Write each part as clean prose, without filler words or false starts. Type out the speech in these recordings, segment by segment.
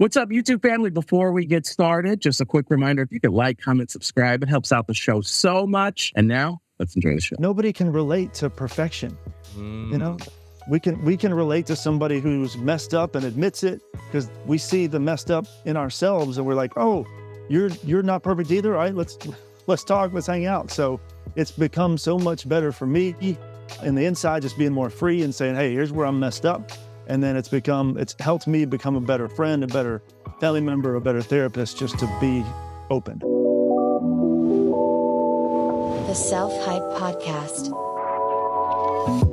What's up, YouTube family? Before we get started, just a quick reminder, if you could like, comment, subscribe, it helps out the show so much. And now, let's enjoy the show. Nobody can relate to perfection. You know, we can relate to somebody who's messed up and admits it because we see the messed up in ourselves and we're like, oh, you're not perfect either. All right, let's talk, let's hang out. So it's become so much better for me in the inside, just being more free and saying, hey, here's where I'm messed up. And then it's helped me become a better friend, a better family member, a better therapist, just to be open. The SelfHype Podcast.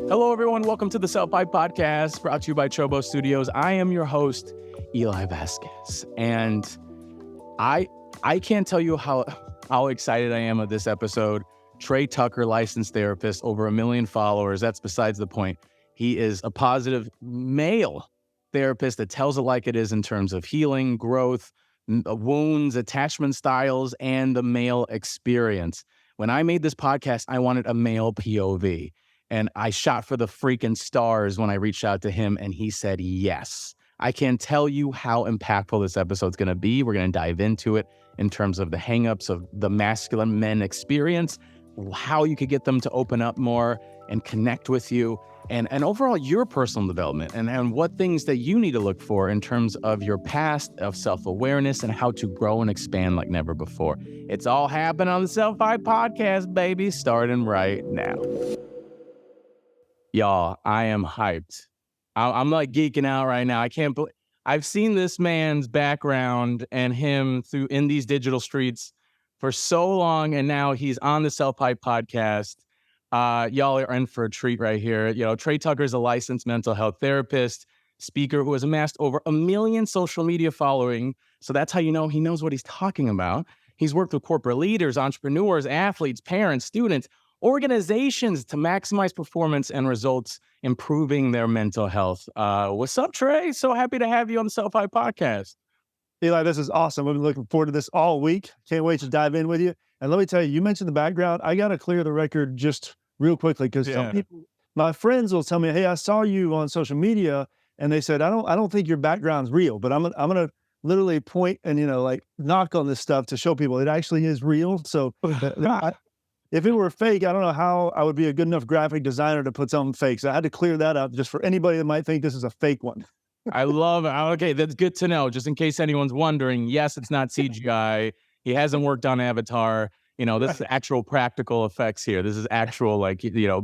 Hello, everyone. Welcome to the SelfHype Podcast, brought to you by Chobo Studios. I am your host, Eli Vasquez, and I can't tell you how excited I am of this episode. Trey Tucker, licensed therapist, over 1 million followers. That's besides the point. He is a positive male therapist that tells it like it is in terms of healing, growth, wounds, attachment styles, and the male experience. When I made this podcast, I wanted a male POV, and I shot for the freaking stars when I reached out to him, and he said yes. I can't tell you how impactful this episode's going to be. We're going to dive into it in terms of the hangups of the masculine men experience, how you could get them to open up more and connect with you, and overall your personal development and what things that you need to look for in terms of your past, of self-awareness, and how to grow and expand like never before. It's all happening on the SelfHype Podcast, baby, starting right now. Y'all, I am hyped. I'm like geeking out right now. I can't believe I've seen this man's background and him in these digital streets for so long, and now he's on the SelfHype Podcast. Y'all are in for a treat right here. You know, Trey Tucker is a licensed mental health therapist, speaker who has amassed over 1 million social media following. So that's how you know he knows what he's talking about. He's worked with corporate leaders, entrepreneurs, athletes, parents, students, organizations to maximize performance and results, improving their mental health. What's up, Trey? So happy to have you on the SelfHype Podcast. Eli, this is awesome. I've been looking forward to this all week. Can't wait to dive in with you. And let me tell you, you mentioned the background. I got to clear the record just real quickly because some people, my friends will tell me, hey, I saw you on social media. And they said, I don't think your background's real, but I'm going to literally point and, like knock on this stuff to show people it actually is real. So if it were fake, I don't know how I would be a good enough graphic designer to put something fake. So I had to clear that up just for anybody that might think this is a fake one. I love it. Okay, that's good to know. Just in case anyone's wondering, yes, it's not CGI. He hasn't worked on Avatar. This is actual practical effects here. This is actual,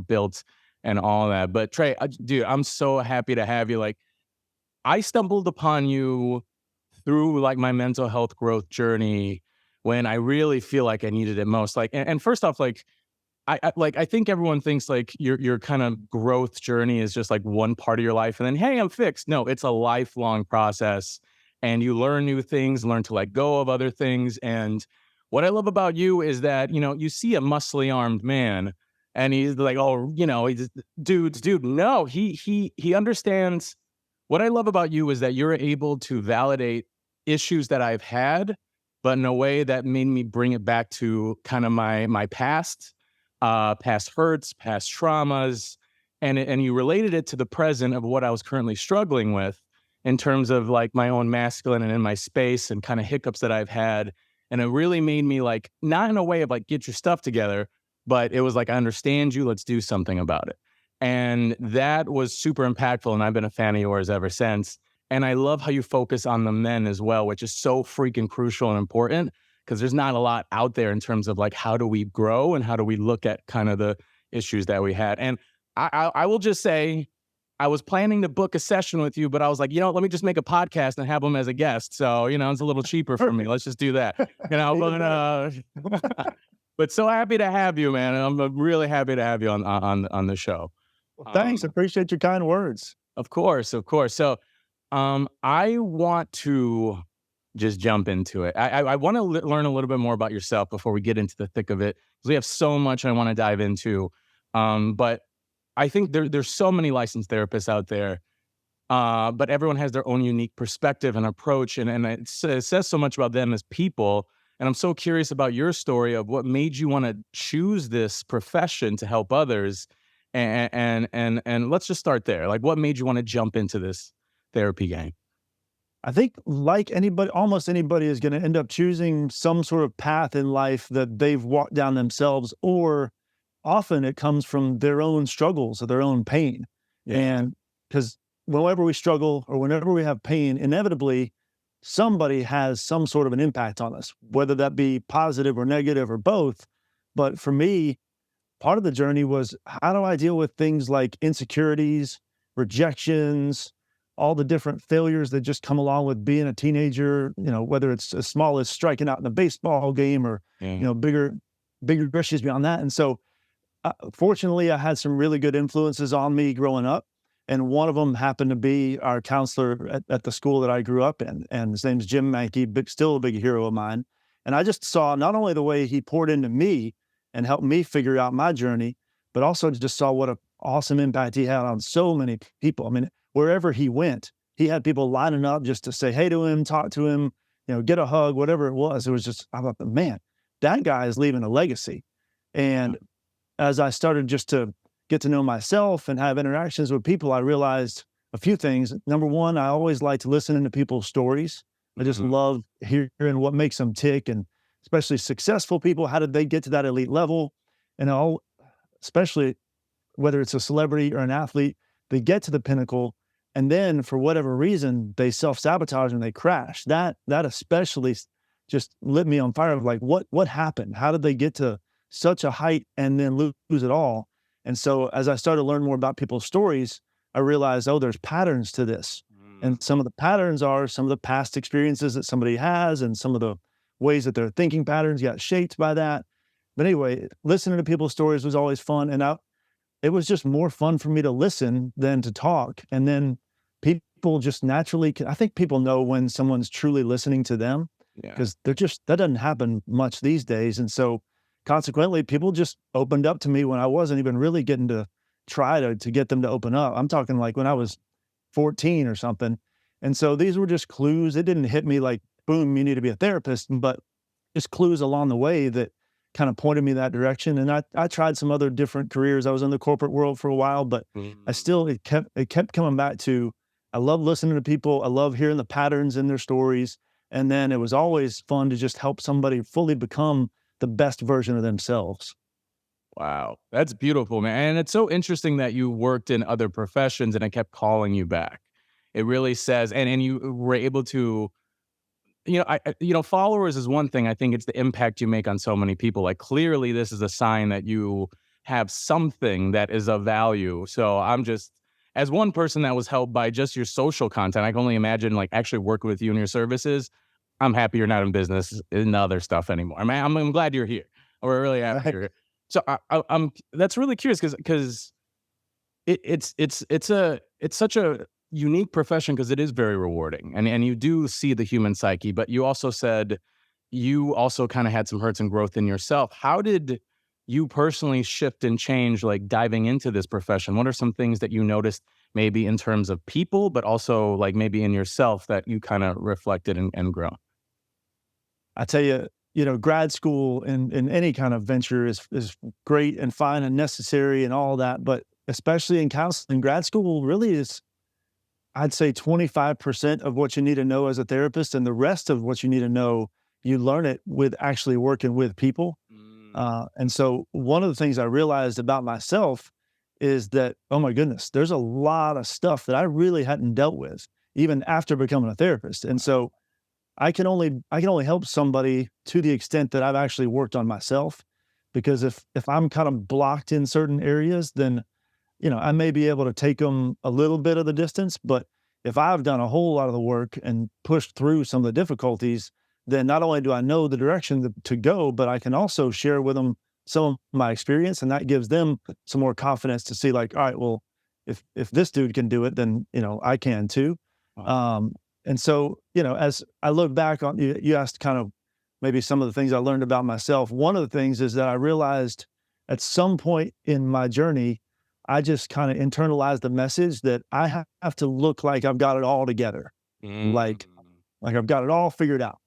built and all that. But Trey, dude, I'm so happy to have you. Like, I stumbled upon you through my mental health growth journey when I really feel like I needed it most. And first off, I think everyone thinks your kind of growth journey is just one part of your life and then, hey, I'm fixed. No, it's a lifelong process, and you learn new things, learn to let go of other things. And what I love about you is that, you see a muscly armed man and he's like, oh, he's dude. No, he understands. What I love about you is that you're able to validate issues that I've had, but in a way that made me bring it back to kind of my past hurts, past traumas, and you related it to the present of what I was currently struggling with in terms of my own masculine and in my space and kind of hiccups that I've had. And it really made me not in a way of get your stuff together, but it was I understand you, let's do something about it. And that was super impactful. And I've been a fan of yours ever since. And I love how you focus on the men as well, which is so freaking crucial and important, because there's not a lot out there in terms of how do we grow and how do we look at kind of the issues that we had. And I will just say, I was planning to book a session with you, but I was like, let me just make a podcast and have him as a guest. So, it's a little cheaper for me. Let's just do that. But so happy to have you, man. And I'm really happy to have you on the show. Well, thanks. Appreciate your kind words. Of course. So I want to just jump into it. I want to learn a little bit more about yourself before we get into the thick of it, because we have so much I want to dive into. But I think there's so many licensed therapists out there, but everyone has their own unique perspective and approach, and it says so much about them as people. And I'm so curious about your story of what made you want to choose this profession to help others, and let's just start there. What made you want to jump into this therapy game? I think like anybody, almost anybody is going to end up choosing some sort of path in life that they've walked down themselves, or often it comes from their own struggles or their own pain. Yeah. And because whenever we struggle or whenever we have pain, inevitably somebody has some sort of an impact on us, whether that be positive or negative or both. But for me, part of the journey was, how do I deal with things like insecurities, rejections, all the different failures that just come along with being a teenager, whether it's as small as striking out in a baseball game or, bigger issues beyond that. And so fortunately, I had some really good influences on me growing up. And one of them happened to be our counselor at the school that I grew up in. And his name's Jim Mankey, still a big hero of mine. And I just saw not only the way he poured into me and helped me figure out my journey, but also just saw what an awesome impact he had on so many people. I mean, wherever he went, he had people lining up just to say hey to him, talk to him, get a hug, whatever it was. It was just, I thought, man, that guy is leaving a legacy. And as I started just to get to know myself and have interactions with people, I realized a few things. Number one, I always like to listen to people's stories. I just love hearing what makes them tick, and especially successful people. How did they get to that elite level? And especially whether it's a celebrity or an athlete, they get to the pinnacle, and then for whatever reason, they self-sabotage and they crash. That especially just lit me on fire of like, what happened? How did they get to such a height and then lose it all? And so as I started to learn more about people's stories, I realized, there's patterns to this. And some of the patterns are some of the past experiences that somebody has, and some of the ways that their thinking patterns got shaped by that. But anyway, listening to people's stories was always fun. And it was just more fun for me to listen than to talk. And then people just naturally, I think people know when someone's truly listening to them, because that doesn't happen much these days. And so consequently, people just opened up to me when I wasn't even really getting to try to get them to open up. I'm talking like when I was 14 or something. And so these were just clues. It didn't hit me like, boom, you need to be a therapist, but just clues along the way that kind of pointed me that direction. And I tried some other different careers. I was in the corporate world for a while, but it kept coming back to, I love listening to people. I love hearing the patterns in their stories. And then it was always fun to just help somebody fully become the best version of themselves. Wow. That's beautiful, man. And it's so interesting that you worked in other professions and it kept calling you back. It really says, and you were able to, followers is one thing. I think it's the impact you make on so many people. Like clearly this is a sign that you have something that is of value. So I'm just, as one person that was helped by just your social content, I can only imagine like actually working with you and your services. I'm happy you're not in business in other stuff anymore. I mean, I'm glad you're here. We're really happy you're here. So I'm that's really curious because it's such a unique profession, because it is very rewarding, and you do see the human psyche. But you also said you also kind of had some hurts and growth in yourself. How did you personally shift and change, like diving into this profession? What are some things that you noticed, maybe in terms of people, but also like maybe in yourself, that you kind of reflected and grown? I tell you, grad school and any kind of venture is great and fine and necessary and all that. But especially in counseling, grad school really is, I'd say 25% of what you need to know as a therapist, and the rest of what you need to know, you learn it with actually working with people. And so one of the things I realized about myself is that, oh my goodness, there's a lot of stuff that I really hadn't dealt with even after becoming a therapist. And so I can only help somebody to the extent that I've actually worked on myself, because if I'm kind of blocked in certain areas, then, I may be able to take them a little bit of the distance. But if I've done a whole lot of the work and pushed through some of the difficulties, then not only do I know the direction to go, but I can also share with them some of my experience, and that gives them some more confidence to see like, all right, well, if this dude can do it, then, I can too. And so, as I look back on, you asked kind of maybe some of the things I learned about myself. One of the things is that I realized at some point in my journey, I just kind of internalized the message that I have to look like I've got it all together. Like I've got it all figured out.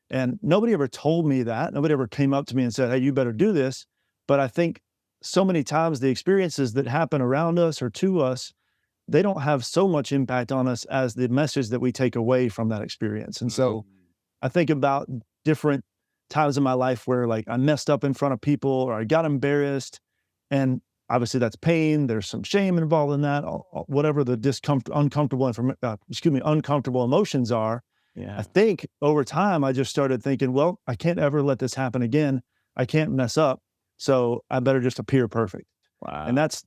And nobody ever told me that. Nobody ever came up to me and said, hey, you better do this. But I think so many times the experiences that happen around us or to us, they don't have so much impact on us as the message that we take away from that experience. And so I think about different times in my life where like I messed up in front of people or I got embarrassed, and obviously that's pain. There's some shame involved in that, whatever the uncomfortable emotions are. Yeah. I think over time, I just started thinking, well, I can't ever let this happen again. I can't mess up. So I better just appear perfect. Wow. And that's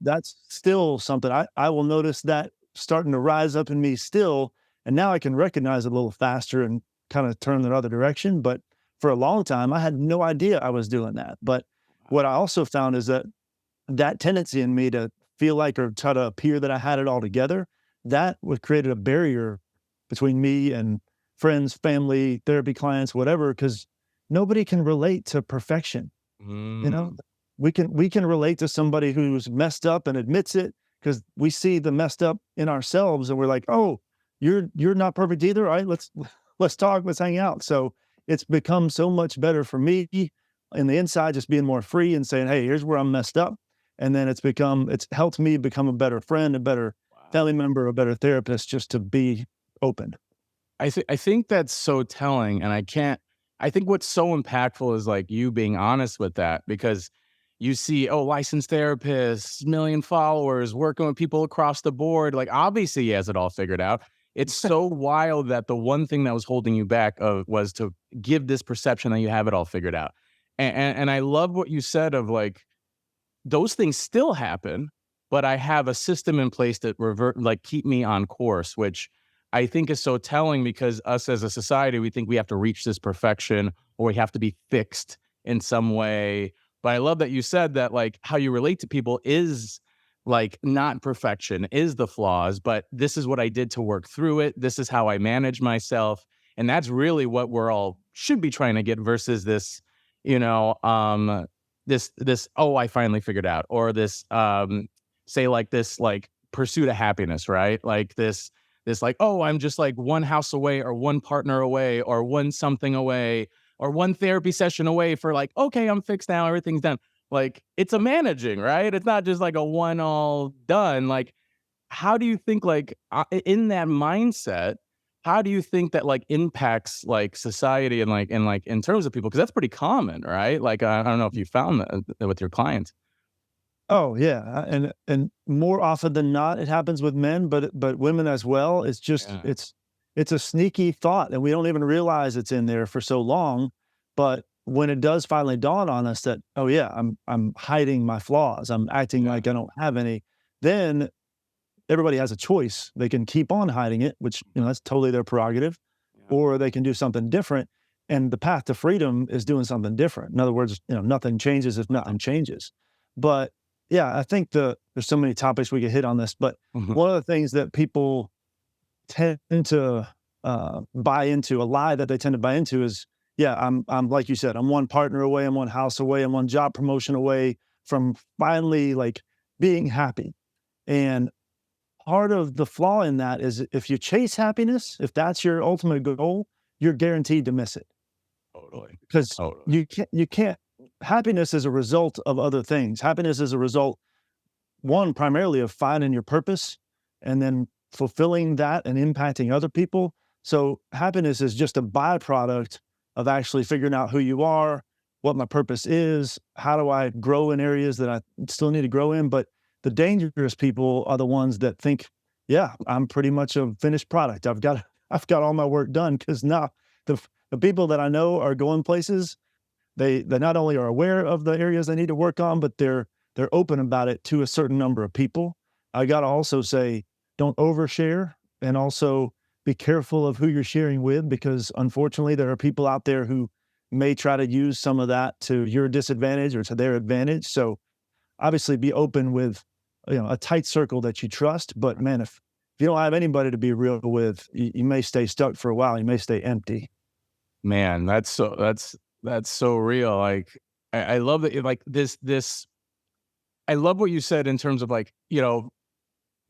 still something I will notice that starting to rise up in me still. And now I can recognize it a little faster and kind of turn the other direction. But for a long time, I had no idea I was doing that. But what I also found is that tendency in me to feel like or try to appear that I had it all together, that would created a barrier between me and friends, family, therapy clients, whatever, because nobody can relate to perfection. You know, we can relate to somebody who's messed up and admits it because we see the messed up in ourselves and we're like, oh, you're not perfect either. All right, let's talk, let's hang out. So it's become so much better for me in the inside, just being more free and saying, hey, here's where I'm messed up. And then it's helped me become a better friend, a better family member, a better therapist, just to be open. I think that's so telling. And I think what's so impactful is like you being honest with that, because you see, licensed therapists, million followers, working with people across the board. Like obviously he has it all figured out. It's so wild that the one thing that was holding you back was to give this perception that you have it all figured out. And I love what you said of like, those things still happen, but I have a system in place that keep me on course, which I think is so telling, because us as a society, we think we have to reach this perfection or we have to be fixed in some way. But I love that you said that like how you relate to people is like not perfection, is the flaws, but this is what I did to work through it. This is how I manage myself. And that's really what we're all should be trying to get versus this, this, I finally figured out, or this, say like this, like pursuit of happiness, right? Like this like, I'm just like one house away or one partner away or one something away or one therapy session away for like, okay, I'm fixed now. Everything's done. Like it's a managing, right? It's not just like a one all done. Like, how do you think like in that mindset, how do you think that like impacts like society and in terms of people? Cause that's pretty common, right? Like, I don't know if you found that with your clients. Oh yeah, and more often than not, it happens with men, but women as well. It's just it's a sneaky thought, and we don't even realize it's in there for so long. But when it does finally dawn on us that, oh yeah, I'm hiding my flaws, I'm acting like I don't have any, then everybody has a choice. They can keep on hiding it, which that's totally their prerogative, or they can do something different. And the path to freedom is doing something different. In other words, nothing changes if nothing changes. But yeah, I think there's so many topics we could hit on this, but one of the things that people tend to buy into, a lie that they tend to buy into is, I'm like you said, I'm one partner away, I'm one house away, I'm one job promotion away from finally like being happy. And part of the flaw in that is if you chase happiness, if that's your ultimate goal, you're guaranteed to miss it. Totally. Because you can't. Happiness is a result of other things. Happiness is a result, one, primarily of finding your purpose and then fulfilling that and impacting other people. So happiness is just a byproduct of actually figuring out who you are, what my purpose is, how do I grow in areas that I still need to grow in. But the dangerous people are the ones that think, I'm pretty much a finished product. I've got all my work done, because now the people that I know are going places. They not only are aware of the areas they need to work on, but they're open about it to a certain number of people. I got to also say, don't overshare, and also be careful of who you're sharing with, because unfortunately there are people out there who may try to use some of that to your disadvantage or to their advantage. So obviously be open with a tight circle that you trust. But man, if you don't have anybody to be real with, you may stay stuck for a while. You may stay empty. Man, that's so real. Like, I love that. Like this, I love what you said in terms of like,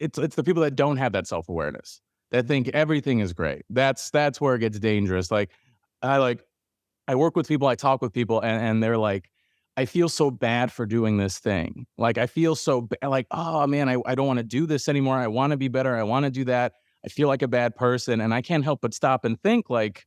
it's the people that don't have that self-awareness, that think everything is great. That's where it gets dangerous. Like, I work with people, I talk with people, and they're like, I feel so bad for doing this thing. Like, I feel so like, oh man, I don't want to do this anymore. I want to be better. I want to do that. I feel like a bad person. And I can't help but stop and think like,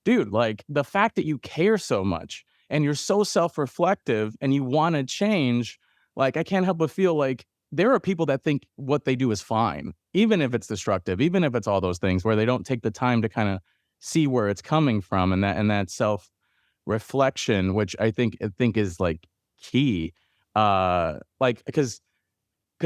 dude, like the fact that you care so much and you're so self-reflective and you want to change, like I can't help but feel like there are people that think what they do is fine, even if it's destructive, even if it's all those things where they don't take the time to kind of see where it's coming from, and that self-reflection, which I think is like key. Like because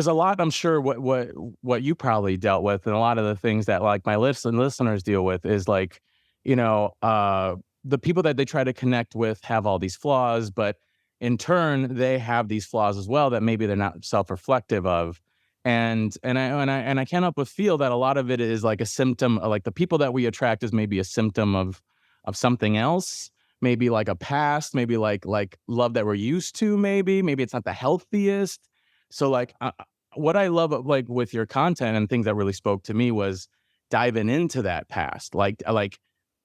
a lot, I'm sure what you probably dealt with, and a lot of the things that like my listeners deal with is like, the people that they try to connect with have all these flaws, but in turn they have these flaws as well that maybe they're not self-reflective of. And I can't help but feel that a lot of it is like a symptom, like the people that we attract is maybe a symptom of something else, maybe like a past, maybe like love that we're used to, maybe it's not the healthiest. So like what I love like with your content and things that really spoke to me was diving into that past, like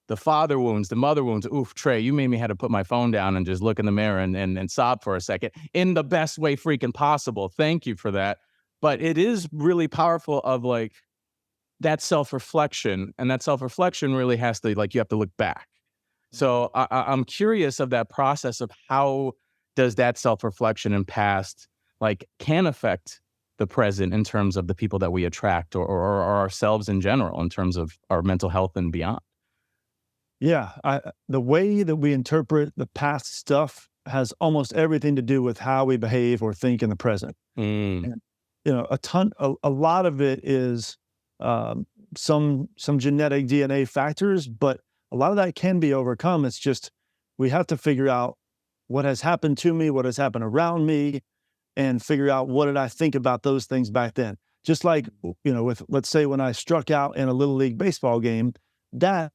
the father wounds, the mother wounds. Oof, Trey, you made me had to put my phone down and just look in the mirror and sob for a second in the best way freaking possible. Thank you for that. But it is really powerful of like that self-reflection, and that self-reflection really has to, like, you have to look back. So I'm curious of that process of how does that self-reflection and past like can affect the present in terms of the people that we attract or ourselves in general in terms of our mental health and beyond. Yeah, the way that we interpret the past stuff has almost everything to do with how we behave or think in the present. And, a lot of it is some genetic DNA factors, but a lot of that can be overcome. It's just we have to figure out what has happened to me, what has happened around me, and figure out what did I think about those things back then. Just like, with, let's say, when I struck out in a little league baseball game, that,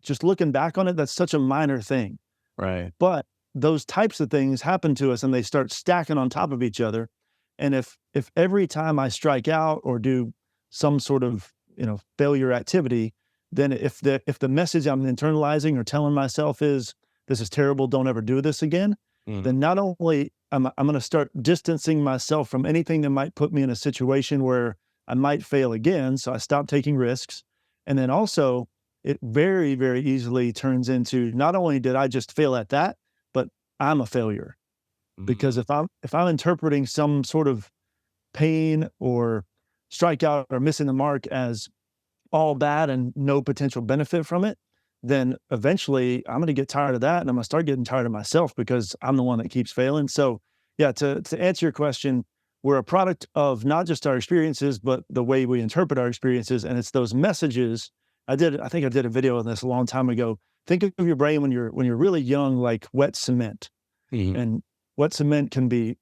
just looking back on it, that's such a minor thing. Right. But those types of things happen to us and they start stacking on top of each other. And if every time I strike out or do some sort of, failure activity, then if the message I'm internalizing or telling myself is, this is terrible, don't ever do this again, then not only I'm going to start distancing myself from anything that might put me in a situation where I might fail again. So I stop taking risks. And then also, it very, very easily turns into not only did I just fail at that, but I'm a failure. Because if I'm interpreting some sort of pain or strikeout or missing the mark as all bad and no potential benefit from it, then eventually I'm going to get tired of that, and I'm going to start getting tired of myself because I'm the one that keeps failing. So yeah, to answer your question, we're a product of not just our experiences, but the way we interpret our experiences. And it's those messages. I think I did a video on this a long time ago. Think of your brain when you're really young, like wet cement. And wet cement can be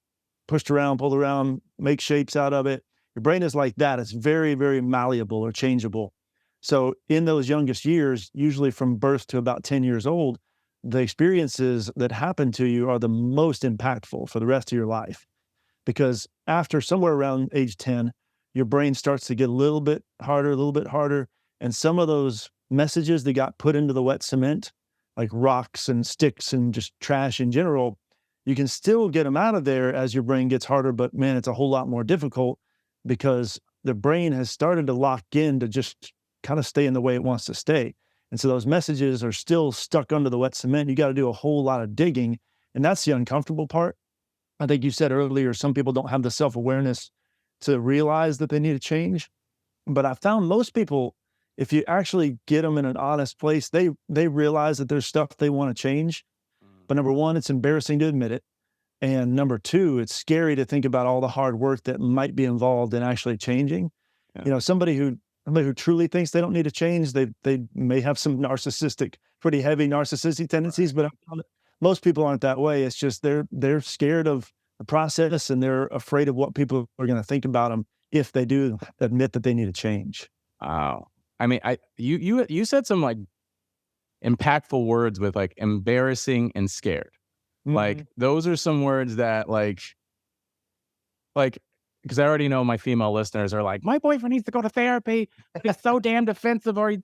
pushed around, pulled around, make shapes out of it. Your brain is like that. It's very, very malleable or changeable. So in those youngest years, usually from birth to about 10 years old, the experiences that happen to you are the most impactful for the rest of your life. Because after somewhere around age 10, your brain starts to get a little bit harder. And some of those messages that got put into the wet cement, like rocks and sticks and just trash in general, you can still get them out of there as your brain gets harder. But man, it's a whole lot more difficult because the brain has started to lock in to just kind of stay in the way it wants to stay. And so those messages are still stuck under the wet cement. You got to do a whole lot of digging. And that's the uncomfortable part. I think you said earlier, some people don't have the self-awareness to realize that they need to change. But I found most people, if you actually get them in an honest place, they realize that there's stuff they want to change. But number one, it's embarrassing to admit it. And number two, it's scary to think about all the hard work that might be involved in actually changing. Yeah. Somebody who truly thinks they don't need to change, they may have some pretty heavy narcissistic tendencies, but most people aren't that way. It's just they're scared of the process and they're afraid of what people are going to think about them if they do admit that they need to change. Wow. I mean, you said some like impactful words with like embarrassing and scared. Like those are some words that like because I already know my female listeners are like, my boyfriend needs to go to therapy. He's so damn defensive, or he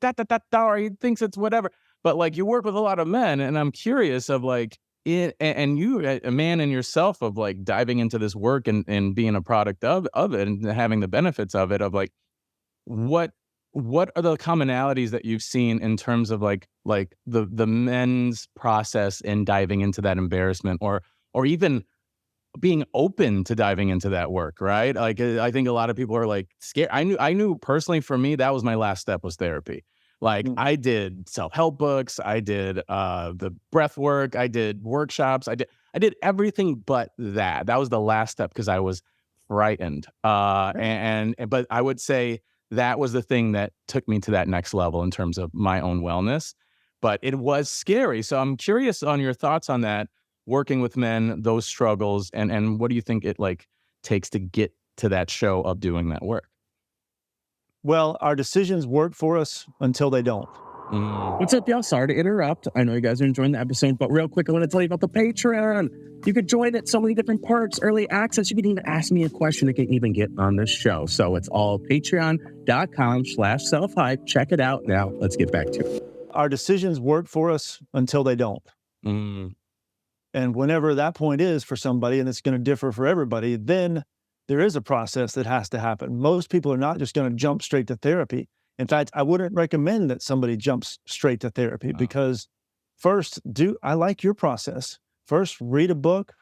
or he thinks it's whatever. But like you work with a lot of men, and I'm curious of like, and you, a man in yourself, of like diving into this work and being a product of it and having the benefits of it, of like, what are the commonalities that you've seen in terms of like the men's process in diving into that embarrassment, or even being open to diving into that work, right? Like, I think a lot of people are like scared. I knew personally, for me, that was my last step, was therapy. Like, I did self-help books, I did the breath work, I did workshops, I did everything but that. That was the last step because I was frightened. But I would say that was the thing that took me to that next level in terms of my own wellness. But it was scary. So I'm curious on your thoughts on that, working with men, those struggles, and what do you think it like takes to get to that show of doing that work? Well, our decisions work for us until they don't. What's up, y'all? Sorry to interrupt. I know you guys are enjoying the episode, but real quick, I want to tell you about the Patreon. You could join it, so many different perks, early access. You can even ask me a question that can even get on this show. So it's all patreon.com/selfhype. Check it out. Now, let's get back to it. Our decisions work for us until they don't. And whenever that point is for somebody, and it's going to differ for everybody, then there is a process that has to happen. Most people are not just going to jump straight to therapy. In fact, I wouldn't recommend that somebody jumps straight to therapy because first, I like your process. First, read a book,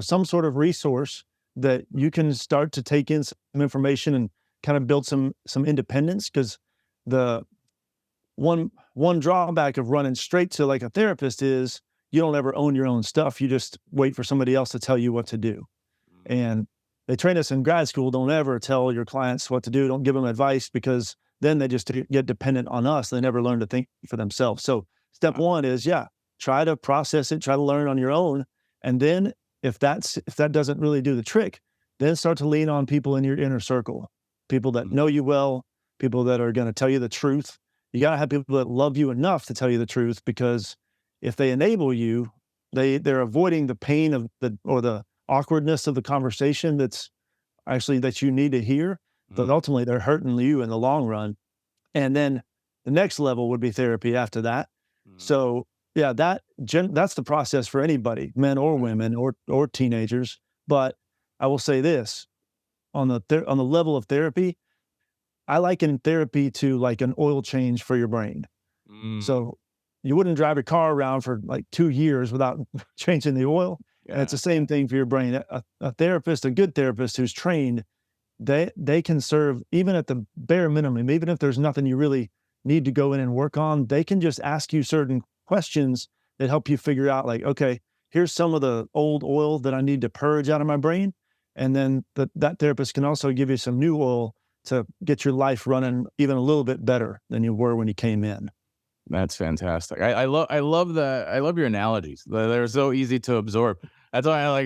some sort of resource that you can start to take in some information and kind of build some independence. Because the one drawback of running straight to like a therapist is you don't ever own your own stuff. You just wait for somebody else to tell you what to do. And they train us in grad school, don't ever tell your clients what to do. Don't give them advice, because then they just get dependent on us. They never learn to think for themselves. So step one is, try to process it, try to learn on your own. And then if that doesn't really do the trick, then start to lean on people in your inner circle, people that know you well, people that are going to tell you the truth. You got to have people that love you enough to tell you the truth, because if they enable you, they're avoiding the pain of the awkwardness of the conversation that you need to hear, but ultimately they're hurting you in the long run. And then the next level would be therapy after that. So that's the process for anybody, men or women or teenagers. But I will say this, on the level of therapy, I liken therapy to like an oil change for your brain. So you wouldn't drive your car around for like 2 years without changing the oil. And it's the same thing for your brain. A therapist, a good therapist who's trained, they can serve even at the bare minimum. Even if there's nothing you really need to go in and work on, they can just ask you certain questions that help you figure out, like, okay, here's some of the old oil that I need to purge out of my brain. And then that therapist can also give you some new oil to get your life running even a little bit better than you were when you came in. That's fantastic. I love your analogies. They're so easy to absorb. That's why I like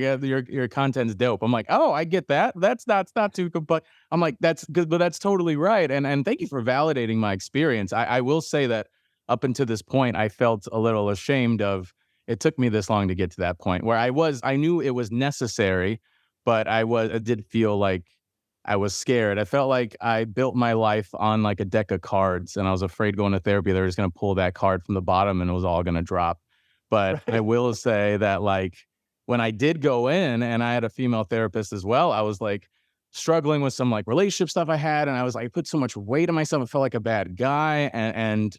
your content's dope. I'm like, oh, I get that. That's not too good, but I'm like, that's good, but that's totally right. And thank you for validating my experience. I will say that up until this point, I felt a little ashamed of it. Took me this long to get to that point where I knew it was necessary, but I did feel like I was scared. I felt like I built my life on like a deck of cards, and I was afraid going to therapy, they were just going to pull that card from the bottom and it was all going to drop. But I will say that, like, when I did go in and I had a female therapist as well, I was like struggling with some like relationship stuff I had. And I put so much weight on myself. I felt like a bad guy, and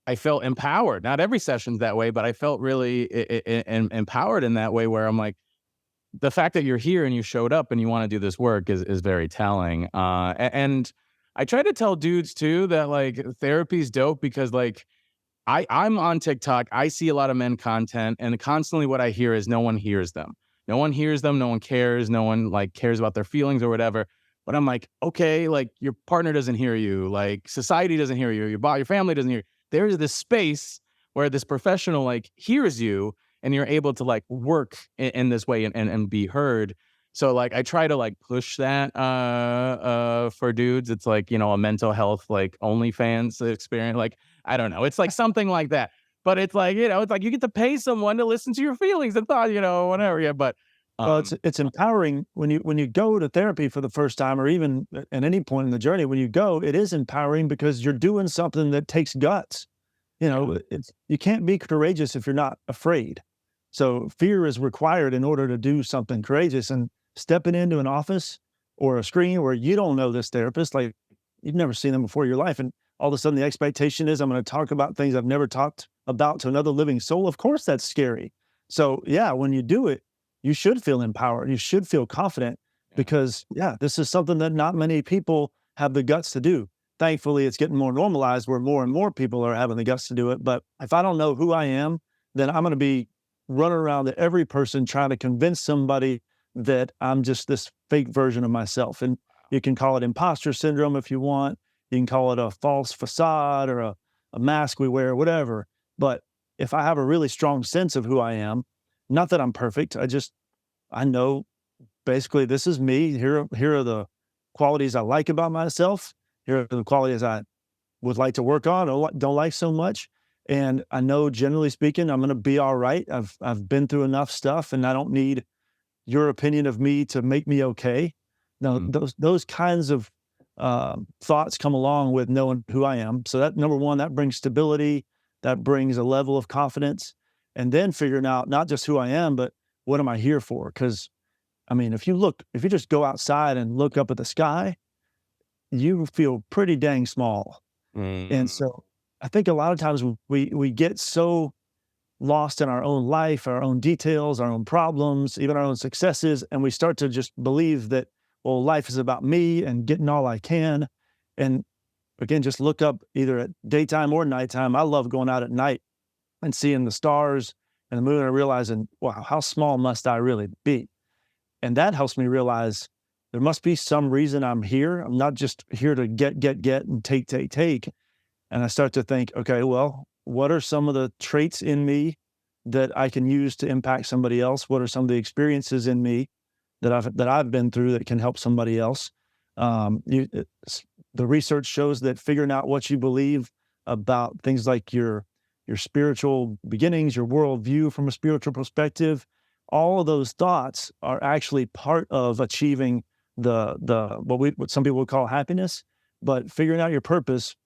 I felt empowered. Not every session's that way, but I felt really empowered in that way, where I'm like, the fact that you're here and you showed up and you want to do this work is very telling. And I try to tell dudes too that like therapy's dope, because like I'm on TikTok. I see a lot of men content, and constantly what I hear is no one hears them. No one hears them. No one cares. No one like cares about their feelings or whatever. But I'm like, okay, like your partner doesn't hear you. Like society doesn't hear you. Your family doesn't hear you. There's this space where this professional like hears you, and you're able to like work in this way and be heard. So like I try to like push that for dudes. It's like, a mental health like OnlyFans experience. Like, I don't know. It's like something like that. But it's like, it's like you get to pay someone to listen to your feelings and thought, whatever. Yeah. But well, it's empowering when you go to therapy for the first time, or even at any point in the journey, when you go, it is empowering because you're doing something that takes guts. You can't be courageous if you're not afraid. So fear is required in order to do something courageous. And stepping into an office or a screen where you don't know this therapist, like you've never seen them before in your life, and all of a sudden the expectation is I'm going to talk about things I've never talked about to another living soul. Of course, that's scary. So yeah, when you do it, you should feel empowered. You should feel confident because this is something that not many people have the guts to do. Thankfully, it's getting more normalized where more and more people are having the guts to do it. But if I don't know who I am, then I'm going to be running around to every person trying to convince somebody that I'm just this fake version of myself. And you can call it imposter syndrome if you want. You can call it a false facade or a mask we wear, whatever. But if I have a really strong sense of who I am, not that I'm perfect, I know basically this is me. Here are the qualities I like about myself. Here are the qualities I would like to work on or don't like so much. And I know, generally speaking, I'm going to be all right. I've been through enough stuff, and I don't need your opinion of me to make me okay. Now, those kinds of thoughts come along with knowing who I am. So that, number one, that brings stability, that brings a level of confidence, and then figuring out not just who I am, but what am I here for? Because, I mean, if you just go outside and look up at the sky, you feel pretty dang small. And so I think a lot of times we get so lost in our own life, our own details, our own problems, even our own successes, and we start to just believe that, well, life is about me and getting all I can. And again, just look up either at daytime or nighttime. I love going out at night and seeing the stars and the moon and realizing, wow, how small must I really be? And that helps me realize there must be some reason I'm here. I'm not just here to get and take. And I start to think, okay, well, what are some of the traits in me that I can use to impact somebody else? What are some of the experiences in me that I've been through that can help somebody else? The research shows that figuring out what you believe about things like your spiritual beginnings, your worldview from a spiritual perspective, all of those thoughts are actually part of achieving what some people would call happiness. But figuring out your purpose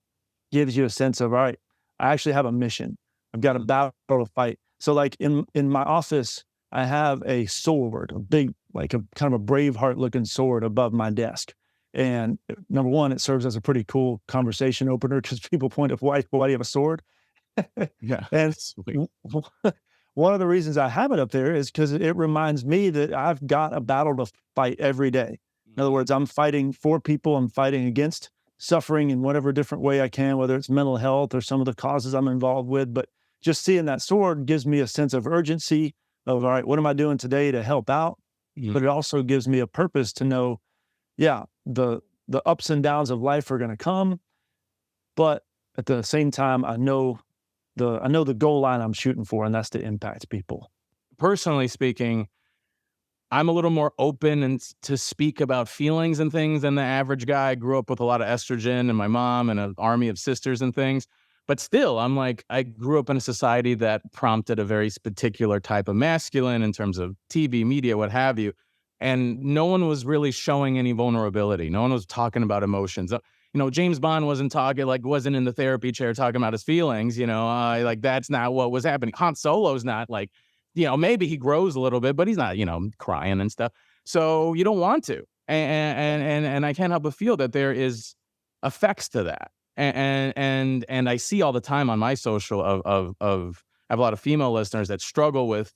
gives you a sense of, all right, I actually have a mission. I've got a battle to fight. So like in my office, I have a sword, a big, like a kind of a Braveheart looking sword above my desk. And number one, it serves as a pretty cool conversation opener because people point at, why do you have a sword? Yeah. And one of the reasons I have it up there is because it reminds me that I've got a battle to fight every day. In other words, I'm fighting for people. I'm fighting against suffering in whatever different way I can, whether it's mental health or some of the causes I'm involved with. But just seeing that sword gives me a sense of urgency of, all right, what am I doing today to help out? But it also gives me a purpose to know, the ups and downs of life are going to come. But at the same time, I know the goal line I'm shooting for, and that's to impact people. Personally speaking, I'm a little more open and to speak about feelings and things than the average guy. I grew up with a lot of estrogen and my mom and an army of sisters and things. But still, I'm like, I grew up in a society that prompted a very particular type of masculine in terms of TV, media, what have you. And no one was really showing any vulnerability. No one was talking about emotions. James Bond wasn't in the therapy chair talking about his feelings. That's not what was happening. Han Solo's not like, maybe he grows a little bit, but he's not, crying and stuff. So you don't want to. And I can't help but feel that there is effects to that. And I see all the time on my social of I have a lot of female listeners that struggle with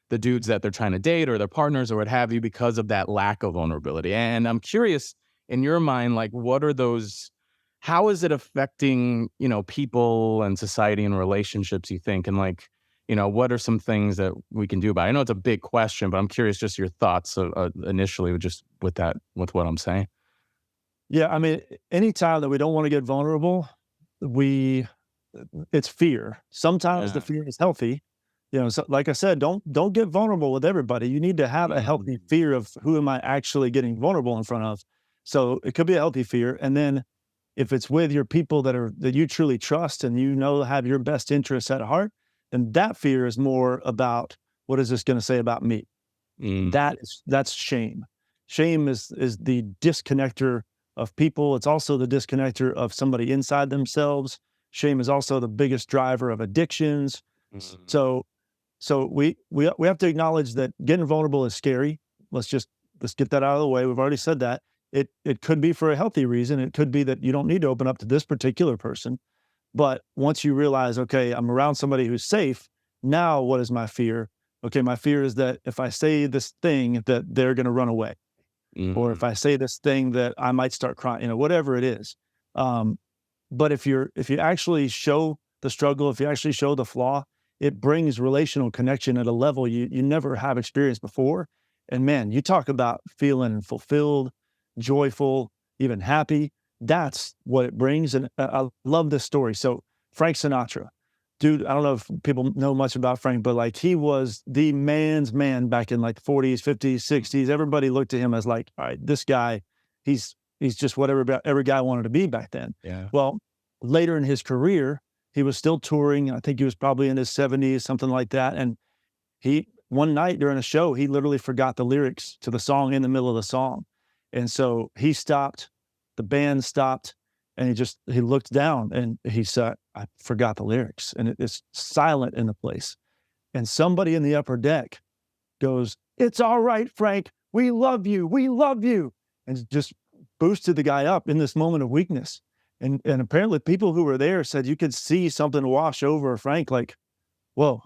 the dudes that they're trying to date or their partners or what have you because of that lack of vulnerability. And I'm curious, in your mind, like, what are those, how is it affecting, people and society and relationships, you think? And like, what are some things that we can do about it? I know it's a big question, but I'm curious just your thoughts initially with what I'm saying. Yeah, I mean, anytime that we don't want to get vulnerable, it's fear. Sometimes the fear is healthy. So like I said, don't get vulnerable with everybody. You need to have a healthy fear of who am I actually getting vulnerable in front of. So it could be a healthy fear. And then if it's with your people that you truly trust and have your best interests at heart, then that fear is more about, what is this going to say about me? That's shame. Shame is the disconnector of people. It's also the disconnector of somebody inside themselves. Shame is also the biggest driver of addictions. So So we have to acknowledge that getting vulnerable is scary. Let's get that out of the way. We've already said that. It could be for a healthy reason. It could be that you don't need to open up to this particular person. But once you realize, okay, I'm around somebody who's safe, now what is my fear? Okay, my fear is that if I say this thing that they're going to run away, or if I say this thing that I might start crying, whatever it is. But if you actually show the struggle, if you actually show the flaw, it brings relational connection at a level you never have experienced before. And man, you talk about feeling fulfilled, joyful, even happy. That's what it brings. And I love this story. So Frank Sinatra, dude, I don't know if people know much about Frank, but like he was the man's man back in like the 40s, 50s, 60s. Everybody looked at him as like, all right, this guy, he's just what every guy wanted to be back then. Yeah. Well, later in his career, he was still touring. I think he was probably in his 70s, something like that. And one night during a show, he literally forgot the lyrics to the song in the middle of the song. And so he stopped, the band stopped, and he looked down and he said, I forgot the lyrics. And it's silent in the place. And somebody in the upper deck goes, it's all right, Frank. We love you. We love you. And just boosted the guy up in this moment of weakness. And apparently people who were there said you could see something wash over Frank, like, whoa,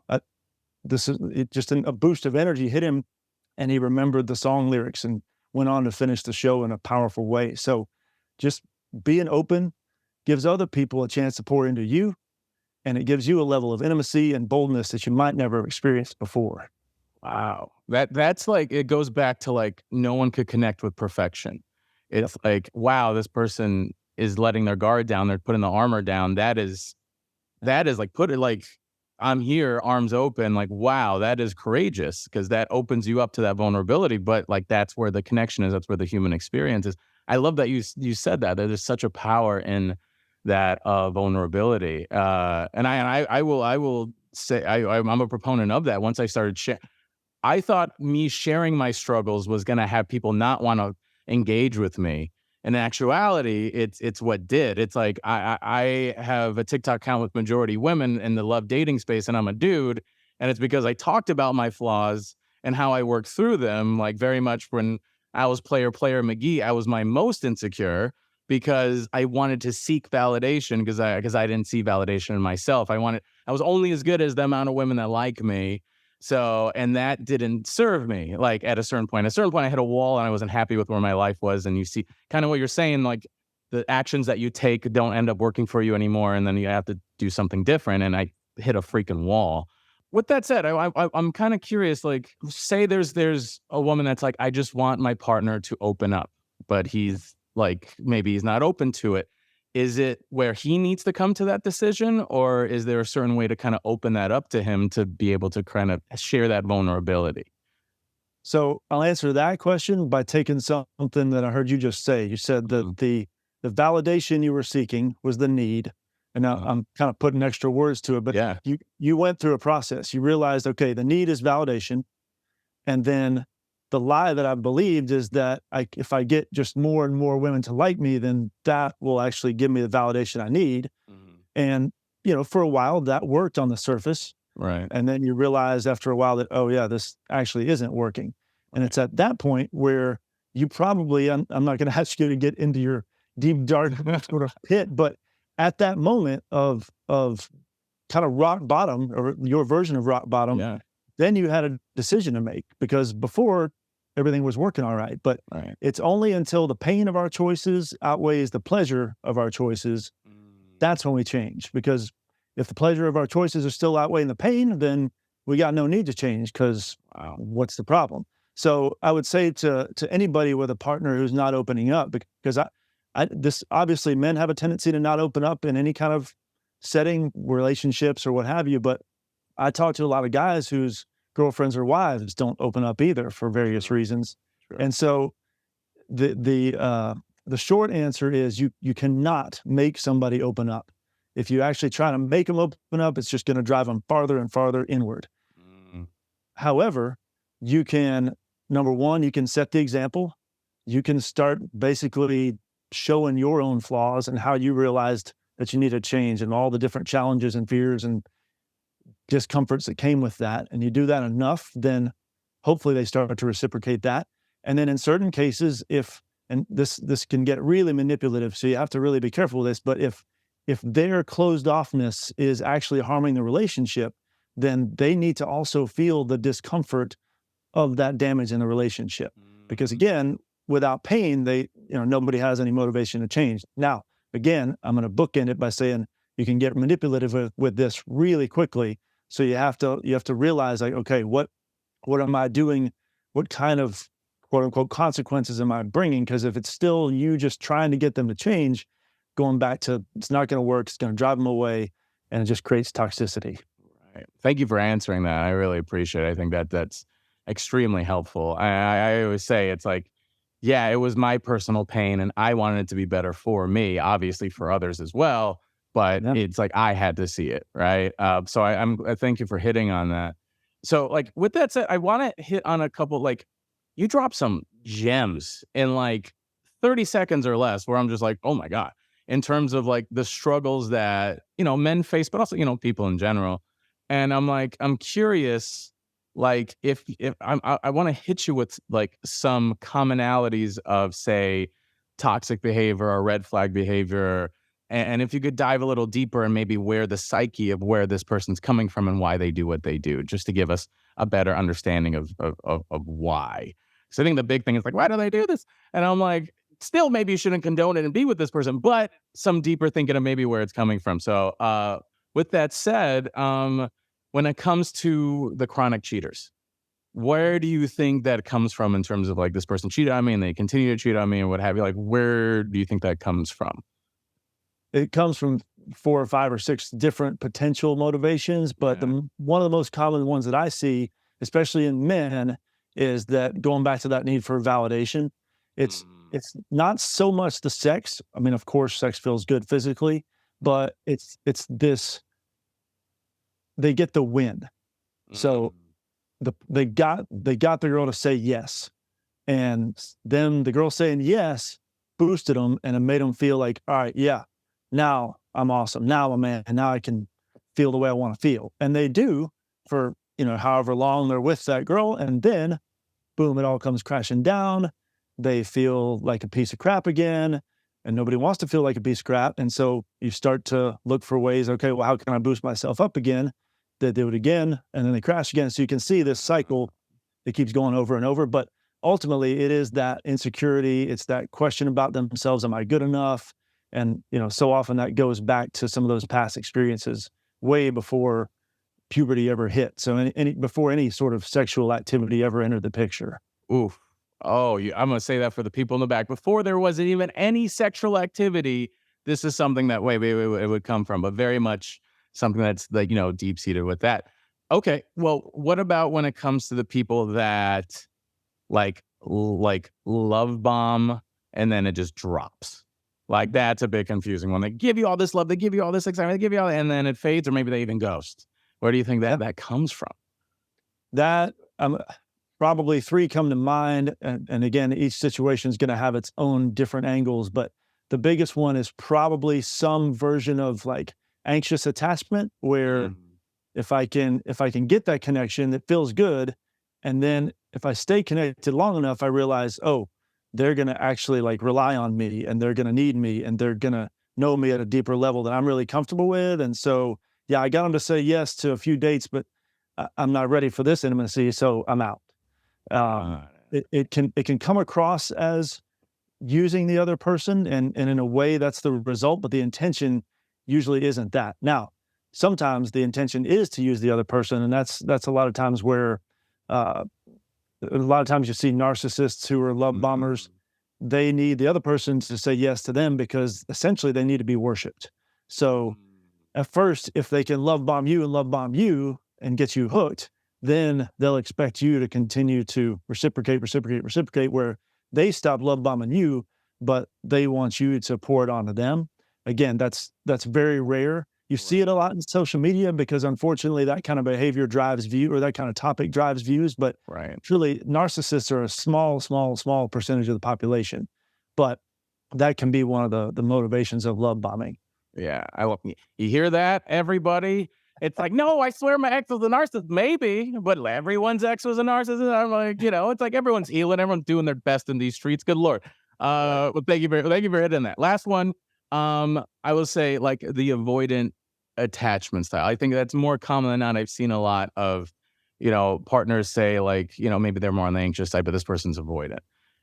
just a boost of energy hit him, and he remembered the song lyrics and went on to finish the show in a powerful way. So just being open gives other people a chance to pour into you, and it gives you a level of intimacy and boldness that you might never have experienced before. Wow. That's like, it goes back to like, no one could connect with perfection. It's like, wow, this person is letting their guard down. They're putting the armor down. That is like, put it like, I'm here, arms open, like, wow, that is courageous, because that opens you up to that vulnerability. But like, that's where the connection is. That's where the human experience is. I love that you said that. There's such a power in that vulnerability. And I will say I'm a proponent of that. Once I started sharing, I thought me sharing my struggles was going to have people not want to engage with me. In actuality, it's what did. It's like I have a TikTok account with majority women in the love dating space, and I'm a dude, and it's because I talked about my flaws and how I worked through them. Like, very much when I was player McGee, I was my most insecure because I wanted to seek validation because I didn't see validation in myself. I was only as good as the amount of women that like me. So, and that didn't serve me. Like, at a certain point, I hit a wall and I wasn't happy with where my life was. And you see kind of what you're saying, like the actions that you take don't end up working for you anymore. And then you have to do something different. And I hit a freaking wall. With that said, I'm kind of curious, like, say there's a woman that's like, I just want my partner to open up, but he's like, maybe he's not open to it. Is it where he needs to come to that decision, or is there a certain way to kind of open that up to him to be able to kind of share that vulnerability? So I'll answer that question by taking something that I heard you just say. You said that the validation you were seeking was the need. And now I'm kind of putting extra words to it, but yeah, you went through a process. You realized, okay, the need is validation. And then the lie that I believed is that if I get just more and more women to like me, then that will actually give me the validation I need. And, for a while that worked on the surface. Right. And then you realize after a while that, oh yeah, this actually isn't working. And it's at that point where you probably, I'm not going to ask you to get into your deep, dark sort of pit, but at that moment of kind of rock bottom, or your version of rock bottom, then you had a decision to make, because before everything was working all right. But it's only until the pain of our choices outweighs the pleasure of our choices, that's when we change. Because if the pleasure of our choices are still outweighing the pain, then we got no need to change, because what's the problem? So I would say to anybody with a partner who's not opening up, because this obviously men have a tendency to not open up in any kind of setting, relationships or what have you. But I talk to a lot of guys whose girlfriends or wives don't open up either for various reasons. And so the short answer is you cannot make somebody open up. If you actually try to make them open up, it's just going to drive them farther and farther inward. However, you can, number one, you can set the example. You can start basically showing your own flaws and how you realized that you need to change, and all the different challenges and fears, and discomforts that came with that, and you do that enough, then hopefully they start to reciprocate that. And then in certain cases, and this can get really manipulative, so you have to really be careful with this, but if their closed offness is actually harming the relationship, then they need to also feel the discomfort of that damage in the relationship. Because again, without pain, nobody has any motivation to change. Now, again, I'm going to bookend it by saying you can get manipulative with this really quickly. So you have to realize, like, okay, what am I doing? What kind of quote unquote consequences am I bringing? Because if it's still you just trying to get them to change, going back to it's not going to work, it's going to drive them away, and it just creates toxicity. Right. Thank you for answering that. I really appreciate it. I think that's extremely helpful. I always say it's like, yeah, it was my personal pain and I wanted it to be better for me, obviously for others as well, but it's like I had to see it, right? So I thank you for hitting on that. So like with that said, I want to hit on a couple, like you dropped some gems in like 30 seconds or less where I'm just like, oh my God, in terms of like the struggles that, men face, but also, people in general. And I'm curious, like if I want to hit you with like some commonalities of, say, toxic behavior or red flag behavior, and if you could dive a little deeper and maybe where the psyche of where this person's coming from and why they do what they do, just to give us a better understanding of why. So I think the big thing is like, why do they do this? And I'm like, still, maybe you shouldn't condone it and be with this person, but some deeper thinking of maybe where it's coming from. So with that said, when it comes to the chronic cheaters, where do you think that comes from in terms of like this person cheated on me and they continue to cheat on me and what have you? Like, where do you think that comes from? It comes from 4 or 5 or 6 different potential motivations, but one of the most common ones that I see, especially in men, is that going back to that need for validation. It's not so much the sex. I mean, of course, sex feels good physically, but it's this. They get the win. So they got the girl to say yes, and then the girl saying yes boosted them and it made them feel like, all right, yeah, now I'm awesome. Now I'm a man, and now I can feel the way I want to feel. And they do for however long they're with that girl, and then boom, it all comes crashing down. They feel like a piece of crap again, and nobody wants to feel like a piece of crap. And so you start to look for ways, okay, well, how can I boost myself up again? They do it again, and then they crash again. So you can see this cycle that keeps going over and over. But ultimately, it is that insecurity. It's that question about themselves. Am I good enough? And, so often that goes back to some of those past experiences way before puberty ever hit. So before any sort of sexual activity ever entered the picture. Oof. Oh, I'm going to say that for the people in the back. Before there wasn't even any sexual activity, this is something that it would come from, but very much something that's like, deep-seated with that. Okay, well, what about when it comes to the people that like love bomb and then it just drops? Like, that's a bit confusing. When they give you all this love, they give you all this excitement, they give you all, and then it fades, or maybe they even ghost. Where do you think that comes from? That probably 3 come to mind, and again, each situation is going to have its own different angles, but the biggest one is probably some version of like anxious attachment, where if I can get that connection, it feels good, and then if I stay connected long enough, I realize, oh, they're going to actually like rely on me, and they're going to need me, and they're going to know me at a deeper level that I'm really comfortable with. And so, yeah, I got them to say yes to a few dates, but I'm not ready for this intimacy, so I'm out. It can come across as using the other person, and in a way that's the result, but the intention usually isn't that. Now, sometimes the intention is to use the other person, and that's a lot of times where a lot of times you see narcissists who are love bombers. They need the other person to say yes to them because essentially they need to be worshipped. So at first, if they can love bomb you and get you hooked, then they'll expect you to continue to reciprocate, where they stop love bombing you, but they want you to pour it onto them. Again, that's very rare. You see it a lot in social media because unfortunately that kind of behavior drives view, or that kind of topic drives views, but truly narcissists are a small percentage of the population. But that can be one of the motivations of love bombing. Yeah, you hear that, everybody? It's like, no, I swear my ex was a narcissist. Maybe, but everyone's ex was a narcissist. I'm like, it's like everyone's healing, everyone's doing their best in these streets. Good Lord. Well, thank you for hitting that. Last one. I will say like the avoidant attachment style. I think that's more common than not. I've seen a lot of, partners say like, maybe they're more on the anxious side, but this person's avoidant,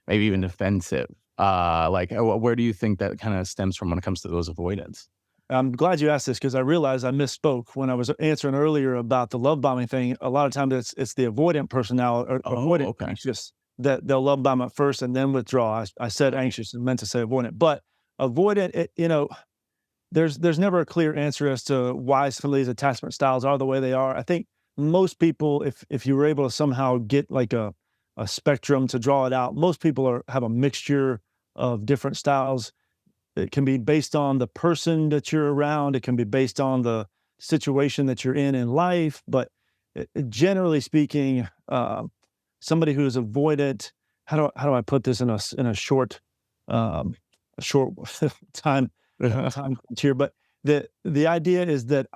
maybe even defensive. Where do you think that kind of stems from when it comes to those avoidance? I'm glad you asked this because I realized I misspoke when I was answering earlier about the love bombing thing. A lot of times it's the avoidant personality or avoidant anxious that they'll love bomb at first and then withdraw. I said anxious and meant to say avoidant, but avoidant, there's never a clear answer as to why some of these attachment styles are the way they are. I think most people, if you were able to somehow get like a spectrum to draw it out, most people have a mixture of different styles. It can be based on the person that you're around. It can be based on the situation that you're in life. But generally speaking, somebody who is avoidant, how do I put this in a short time here? But the idea is that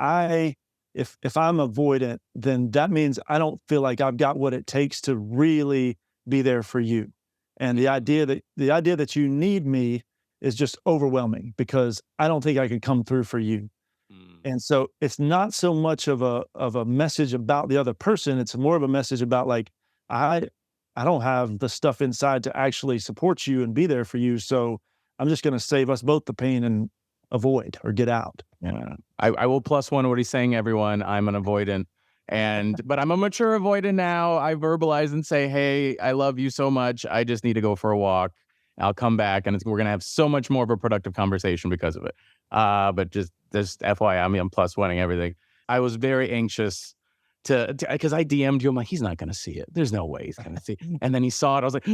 if I'm avoidant, then that means I don't feel like I've got what it takes to really be there for you. And the idea that you need me is just overwhelming because I don't think I can come through for you. And so it's not so much of a message about the other person. It's more of a message about like, I don't have the stuff inside to actually support you and be there for you. So I'm just going to save us both the pain and avoid or get out. Yeah. I will plus one what he's saying, everyone. I'm an avoidant. But I'm a mature avoidant now. I verbalize and say, hey, I love you so much. I just need to go for a walk. I'll come back and we're going to have so much more of a productive conversation because of it. But just FYI, I'm plus one-ing everything. I was very anxious because I DM'd you. I'm like, he's not going to see it. There's no way he's going to see it. And then he saw it. I was like,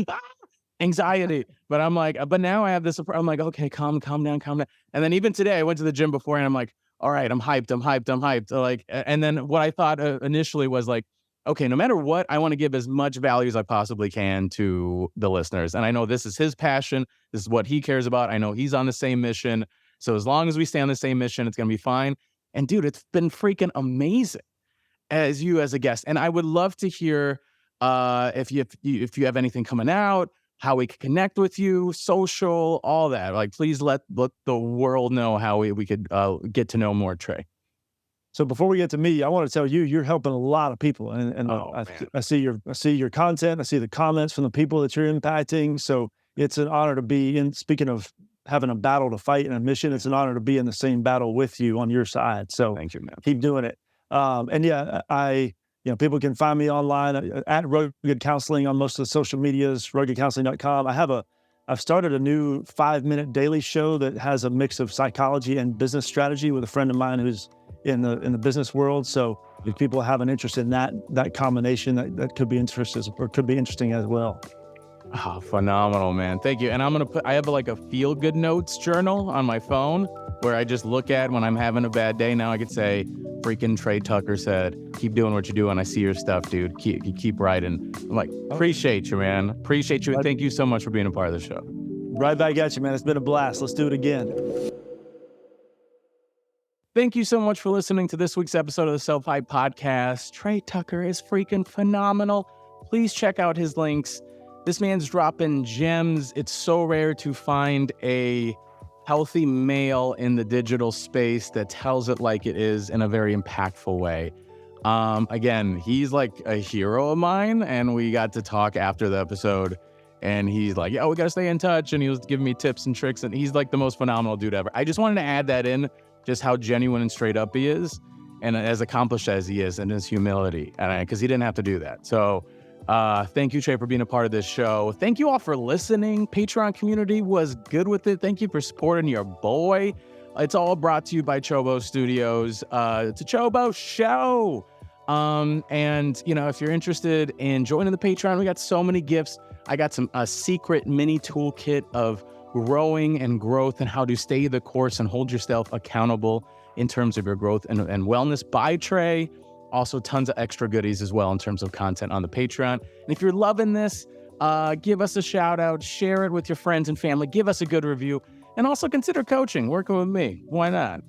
anxiety. But I'm like, but now I have this. I'm like, okay, calm down. And then even today I went to the gym before and I'm like, all right, I'm hyped. Like, and then what I thought initially was like, okay, no matter what, I want to give as much value as I possibly can to the listeners. And I know this is his passion. This is what he cares about. I know he's on the same mission. So as long as we stay on the same mission, it's going to be fine. And dude, it's been freaking amazing as a guest. And I would love to hear if you have anything coming out, how we can connect with you, social, all that. Like, please let the world know how we could get to know more Trey. So before we get to me, I want to tell you, you're helping a lot of people, and I see your content, I see the comments from the people that you're impacting. So it's an honor to be in. Speaking of having a battle to fight and a mission, it's an honor to be in the same battle with you on your side. So thank you, man. Keep doing it. And yeah, people can find me online at Rugged Counseling on most of the social medias, ruggedcounseling.com. I've started a new 5-minute daily show that has a mix of psychology and business strategy with a friend of mine who's in the business world. So if people have an interest in that combination, that could be interesting as well. Oh, phenomenal, man. Thank you. And I have like a feel good notes journal on my phone where I just look at when I'm having a bad day. Now I could say, freaking Trey Tucker said, keep doing what you're doing. I see your stuff, dude. Keep writing. I'm like, appreciate you, man. Appreciate you. And thank you so much for being a part of the show. Right back at you, man. It's been a blast. Let's do it again. Thank you so much for listening to this week's episode of the SelfHype podcast. Trey Tucker is freaking phenomenal. Please check out his links. This man's dropping gems. It's so rare to find a healthy male in the digital space that tells it like it is in a very impactful way. Again, he's like a hero of mine, and we got to talk after the episode, and he's like, we got to stay in touch, and he was giving me tips and tricks, and he's like the most phenomenal dude ever. I just wanted to add that in, just how genuine and straight up he is, and as accomplished as he is, and his humility, because he didn't have to do that. So thank you, Trey, for being a part of this show. Thank you all for listening. Patreon community was good with it. Thank you for supporting your boy. It's all brought to you by Chobo Studios. It's a Chobo show. And if you're interested in joining the Patreon, we got so many gifts. I got a secret mini toolkit of growing and growth and how to stay the course and hold yourself accountable in terms of your growth and wellness by Trey. Also, tons of extra goodies as well in terms of content on the Patreon. And if you're loving this, give us a shout out, share it with your friends and family, give us a good review. And also consider coaching, working with me. Why not?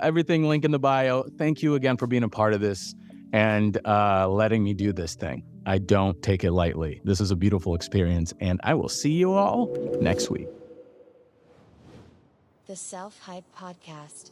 Everything link in the bio. Thank you again for being a part of this and letting me do this thing. I don't take it lightly. This is a beautiful experience, and I will see you all next week. The SelfHype Podcast.